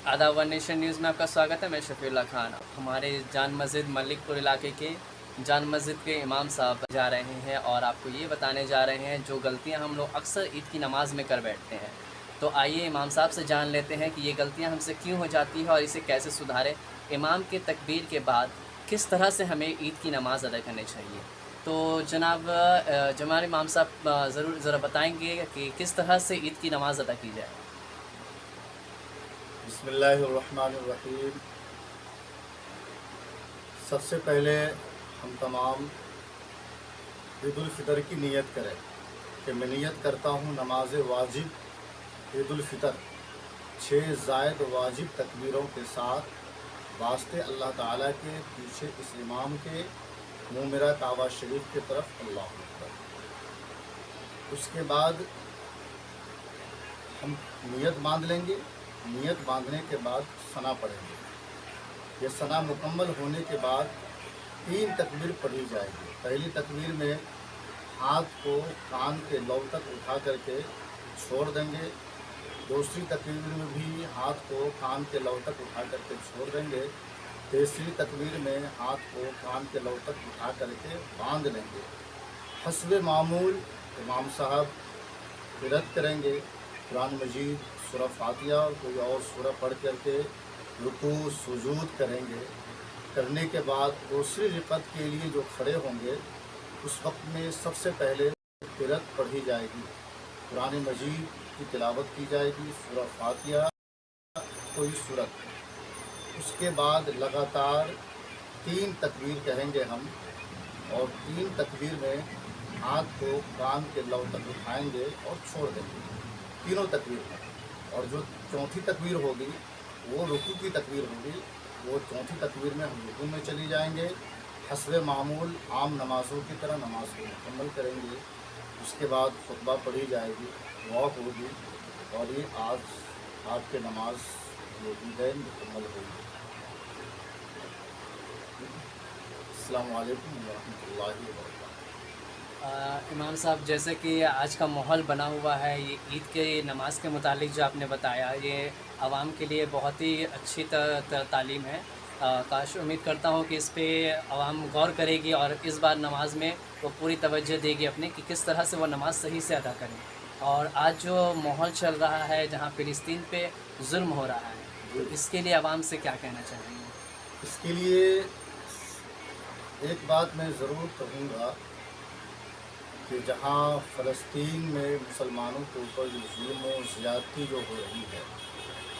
आदाब one nation news में आपका स्वागत है। मैं शफीउल्लाह खान। हमारे जान मस्जिद मलिकपुर इलाके के जान मस्जिद के इमाम साहब जा रहे हैं और आपको ये बताने जा रहे हैं जो गलतियां हम लोग अक्सर ईद की नमाज़ में कर बैठते हैं। तो आइए इमाम साहब से जान लेते हैं कि ये गलतियां हमसे क्यों हो जाती है और इसे कैसे सुधारें। इमाम के तकबीर के बाद किस तरह से हमें ईद की नमाज़ अदा करनी चाहिए। तो जनाब जमाल इमाम साहब ज़रूर ज़रा बताएँगे कि किस तरह से ईद की नमाज़ अदा की जाए। बिस्मिल्लाहिर्रहमानिर्रहीम। सबसे पहले हम तमाम ईद उल फितर की नियत करें कि मैं नियत करता हूँ नमाज वाजिब ईद उल फितर 6 ज़ायद वाजिब तकबीरों के साथ वास्ते अल्लाह ताला के पीछे इस इमाम के मुँह मेरा काबा शरीफ की तरफ अल्लाह अकबर। उसके बाद हम नियत बांध लेंगे। नियत बांधने के बाद सना पढ़ेंगे। ये सना मुकम्मल होने के बाद 3 तकबीर पढ़ी जाएगी। पहली तकबीर में हाथ को कान के लौ तक उठा करके छोड़ देंगे। दूसरी तकबीर में भी हाथ को कान के लौ तक उठा करके छोड़ देंगे। तीसरी तकबीर में हाथ को कान के लौ तक उठा करके बांध लेंगे। हस्ब मामूल इमाम साहब तिलावत करेंगे कुरान मजीद, सूरह फातिहा और कोई और सूरह पढ़ करके रुकू सुजूद करेंगे। करने के बाद दूसरी रिकत के लिए जो खड़े होंगे उस वक्त में सबसे पहले तिलावत पढ़ी जाएगी, कुरान मजीद की तिलावत की जाएगी, सूरह फातिहा कोई सूरत। उसके बाद लगातार 3 तकबीर कहेंगे हम और 3 तकबीर में हाथ को कान के लौ तक उठाएंगे और छोड़ देंगे तीनों तकबीर में। और जो चौथी तकबीर होगी वो रुकू की तकबीर होगी। वो चौथी तकबीर में हम रुकू में चली जाएंगे। हस्ब मामूल आम नमाज़ों की तरह नमाज को मुकम्मल करेंगे। उसके बाद खुतबा पढ़ी जाएगी, दुआ होगी और ये आज आपके नमाज ये ईदैन मुकम्मल होगी। अस्सलामु अलैकुम व रहमतुल्लाहि व बरकातहू। इमाम साहब, जैसे कि आज का माहौल बना हुआ है, ये ईद के नमाज़ के मुतालिक जो आपने बताया, ये आवाम के लिए बहुत ही अच्छी तालीम है। काश उम्मीद करता हूँ कि इस पे आवाम गौर करेगी और इस बार नमाज में वो पूरी तवज्जो देगी अपने कि किस तरह से वो नमाज सही से अदा करें। और आज जो माहौल चल रहा है जहाँ फ़िलिस्तीन पे जुल्म हो रहा है, तो इसके लिए आवाम से क्या कहना चाहेंगे? इसके लिए एक बात मैं ज़रूर कहूँगा कि जहाँ फ़लस्तीन में मुसलमानों के ऊपर जो जुल्म और ज़्यादती जो हो रही है,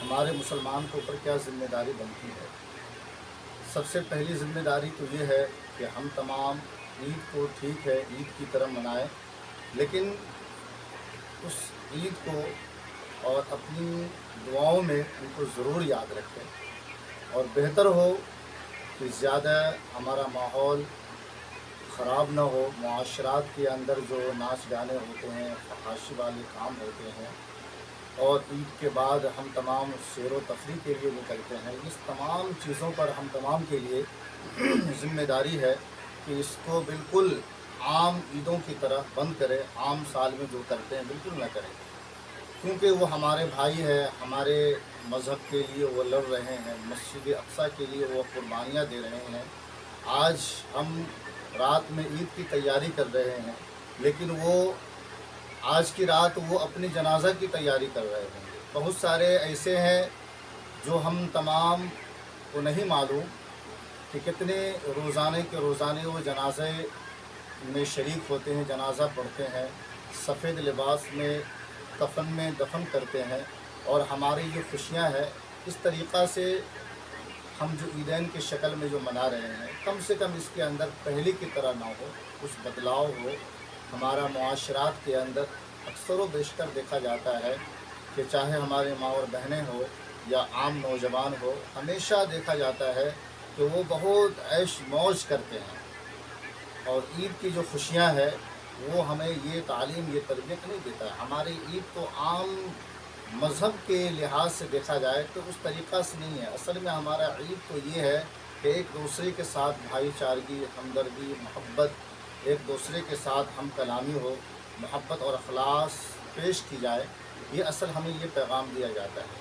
हमारे मुसलमान के ऊपर क्या ज़िम्मेदारी बनती है। सबसे पहली ज़िम्मेदारी तो ये है कि हम तमाम ईद को ठीक है ईद की तरह मनाएं, लेकिन उस ईद को और अपनी दुआओं में उनको ज़रूर याद रखें। और बेहतर हो कि ज़्यादा हमारा माहौल ख़राब ना हो। मुआशरात के अंदर जो नाच गाने होते हैं, फहाशी वाले काम होते हैं और ईद के बाद हम तमाम सैर व तफरीह के लिए निकलते हैं, इस तमाम चीज़ों पर हम तमाम के लिए ज़िम्मेदारी है कि इसको बिल्कुल आम ईदों की तरह बंद करें। आम साल में जो करते हैं बिल्कुल ना करें, क्योंकि वो हमारे भाई है, हमारे मज़हब के लिए वो लड़ रहे हैं, मस्जिद अक़सा के लिए वो कुर्बानियाँ दे रहे हैं। आज हम रात में ईद की तैयारी कर रहे हैं, लेकिन वो आज की रात वो अपनी जनाजा की तैयारी कर रहे होंगे। बहुत सारे ऐसे हैं जो हम तमाम को नहीं मालूम कि कितने रोज़ाने के रोज़ाने वो जनाजे में शरीक होते हैं, जनाजा पढ़ते हैं, सफ़ेद लिबास में कफन में दफन करते हैं। और हमारी जो खुशियाँ हैं इस तरीक़ा से हम जो ईदैन की शक्ल में जो मना रहे हैं, कम से कम इसके अंदर पहले की तरह ना हो, कुछ बदलाव हो। हमारा मुआशरात के अंदर अक्सर व बेशतर देखा जाता है कि चाहे हमारे माँ और बहनें हो या आम नौजवान हो, हमेशा देखा जाता है कि वो बहुत ऐश मौज करते हैं। और ईद की जो खुशियाँ हैं वो हमें ये तालीम, ये तरबियत नहीं देता है। हमारी ईद तो आम मज़हब के लिहाज से देखा जाए तो उस तरीक़ा से नहीं है। असल में हमारा ईद तो ये है कि एक दूसरे के साथ भाईचारगी, हमदर्दी, मोहब्बत, एक दूसरे के साथ हम कलामी हो, मोहब्बत और अखलास पेश की जाए। ये असल हमें ये पैगाम दिया जाता है।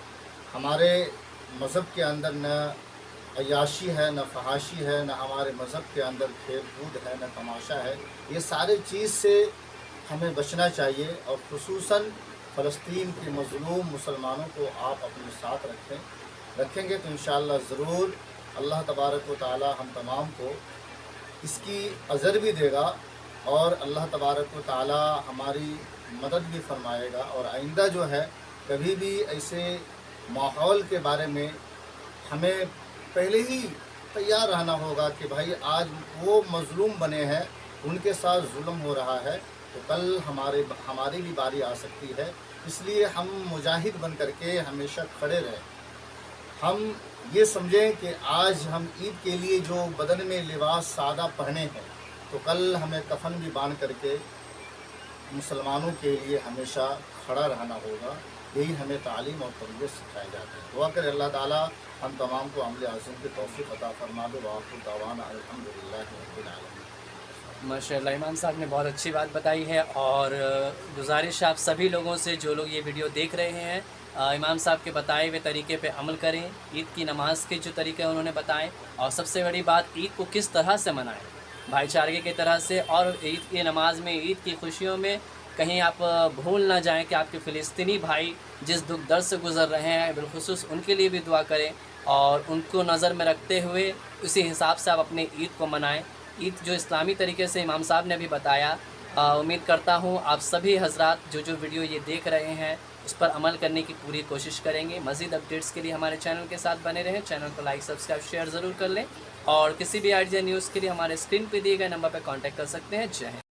हमारे मज़हब के अंदर न अय्याशी है, न फहाशी है, न हमारे मज़हब के अंदर खेल कूद है, न तमाशा है। ये सारे चीज़ से हमें बचना चाहिए और खुसूसन फ़लस्तीन के मज़लूम मुसलमानों को आप अपने साथ रखेंगे तो इंशाअल्लाह ज़रूर अल्लाह तबारक व तआला हम तमाम को इसकी अज़र भी देगा और अल्लाह तबारक व तआला हमारी मदद भी फरमाएगा। और आइंदा जो है कभी भी ऐसे माहौल के बारे में हमें पहले ही तैयार रहना होगा कि भाई आज वो मज़लूम बने हैं, उनके साथ जुल्म हो रहा है, तो कल हमारी भी बारी आ सकती है। इसलिए हम मुजाहिद बन करके हमेशा खड़े रहें। हम ये समझें कि आज हम ईद के लिए जो बदन में लिबास सादा पहने हैं, तो कल हमें कफन भी बांध करके मुसलमानों के लिए हमेशा खड़ा रहना होगा। यही हमें तालीम और तरबियत सिखाई जाती है। दुआ करें अल्लाह ताला हम तमाम को अमल आज़म की तौफ़ीक़ अता फरमा दे। व आखिर दावाना अल्हम्दुलिल्लाहि रब्बिल आलमीन। माशाअल्लाह इमाम साहब ने बहुत अच्छी बात बताई है और गुजारिश आप सभी लोगों से जो लोग ये वीडियो देख रहे हैं, इमाम साहब के बताए हुए तरीके पे अमल करें। ईद की नमाज़ के जो तरीके उन्होंने बताए, और सबसे बड़ी बात ईद को किस तरह से मनाएं, भाईचारे की तरह से। और ईद की नमाज़ में, ईद की खुशियों में कहीं आप भूल ना जाएं कि आपके फ़िलिस्तीनी भाई जिस दुख दर्द से गुज़र रहे हैं, बिलखुसूस उनके लिए भी दुआ करें और उनको नज़र में रखते हुए उसी हिसाब से आप अपने ईद को मनाएं। ईद जो इस्लामी तरीके से इमाम साहब ने भी बताया, उम्मीद करता हूँ आप सभी हजरात जो वीडियो ये देख रहे हैं उस पर अमल करने की पूरी कोशिश करेंगे। मज़ीद अपडेट्स के लिए हमारे चैनल के साथ बने रहें। चैनल को लाइक, सब्सक्राइब, शेयर ज़रूर कर लें और किसी भी आइडिया न्यूज़ के लिए हमारे स्क्रीन पर दिए गए नंबर पर कॉन्टैक्ट कर सकते हैं। जय हिंद।